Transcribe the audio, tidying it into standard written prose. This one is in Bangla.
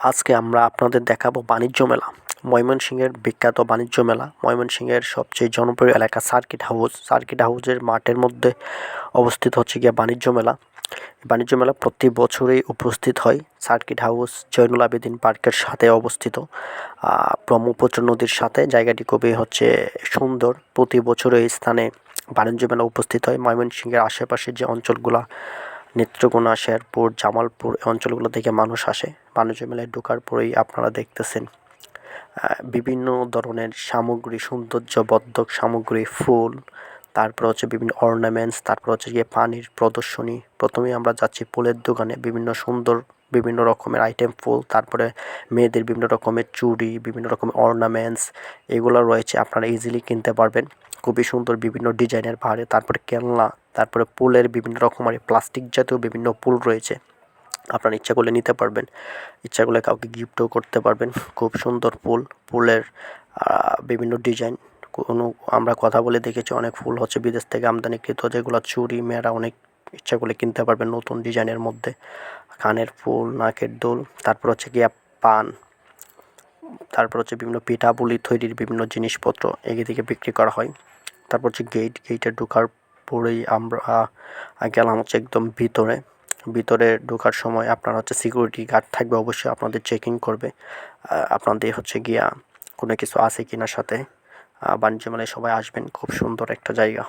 আজকে আমরা আপনাদের দেখাবো বাণিজ্য মেলা। ময়মনসিংহের বিখ্যাত বাণিজ্য মেলা। ময়মনসিংহের সবচেয়ে জনপ্রিয় এলাকা সার্কিট হাউস। সার্কিট হাউসের মাঠের মধ্যে অবস্থিত হচ্ছে গিয়ে বাণিজ্য মেলা। বাণিজ্য মেলা প্রতি বছরই উপস্থিত হয়। সার্কিট হাউস জয়নুল আবেদিন পার্কের সাথে অবস্থিত, ব্রহ্মপুত্র নদীর সাথে। জায়গাটি খুবই সুন্দর। প্রতি বছর এই স্থানে বাণিজ্য মেলা উপস্থিত হয়। ময়মনসিংহের আশেপাশে যে অঞ্চলগুলা নেত্রকোনা, শেরপুর, জামালপুর এই অঞ্চলগুলো থেকে মানুষ আসে। বাণিজ্য মেলায় ঢোকার পরেই আপনারা দেখতেছেন বিভিন্ন ধরনের সামগ্রী, সৌন্দর্যবর্ধক সামগ্রী, ফুল, তারপর হচ্ছে বিভিন্ন অর্নামেন্টস, তারপর হচ্ছে গিয়ে পানির প্রদর্শনী। প্রথমেই আমরা যাচ্ছি ফুলের দোকানে, বিভিন্ন রকমের আইটেম ফুল, তারপরে মেয়েদের বিভিন্ন রকমের চুড়ি, বিভিন্ন রকমের অর্নামেন্টস এগুলো রয়েছে, আপনারা ইজিলি কিনতে পারবেন। খুবই সুন্দর বিভিন্ন ডিজাইনের ভারে। তারপরে খেলনা, তারপরে পুলের বিভিন্ন রকমের প্লাস্টিক জাতীয় বিভিন্ন পুল রয়েছে, আপনারা ইচ্ছা করলে নিতে পারবেন, ইচ্ছা করলে কাউকে গিফটও করতে পারবেন। খুব সুন্দর পুলের বিভিন্ন ডিজাইন। আমরা কথা বলে দেখেছি অনেক ফুল হচ্ছে বিদেশ থেকে আমদানিকৃত, যেগুলো চুড়ি মেয়েরা অনেক ইচ্ছা করলে কিনতে পারবেন নতুন ডিজাইনের মধ্যে। কানের ফুল, নাকের দুল, তারপর হচ্ছে গিয়া পান, তারপর হচ্ছে বিভিন্ন পিঠাপুলি তৈরির বিভিন্ন জিনিসপত্র এদিকে বিক্রি করা হয়। তারপর হচ্ছে গেটে ঢোকার পরেই আমরা গেলাম হচ্ছে একদম ভিতরে ঢোকার সময় আপনার হচ্ছে সিকিউরিটি গার্ড থাকবে, অবশ্যই আপনাদের চেকিং করবে আপনাদের হচ্ছে গিয়া কোনো কিছু আছে কিনা সাথে। বাণিজ্য মেলায় সবাই আসবেন, খুব সুন্দর একটা জায়গা।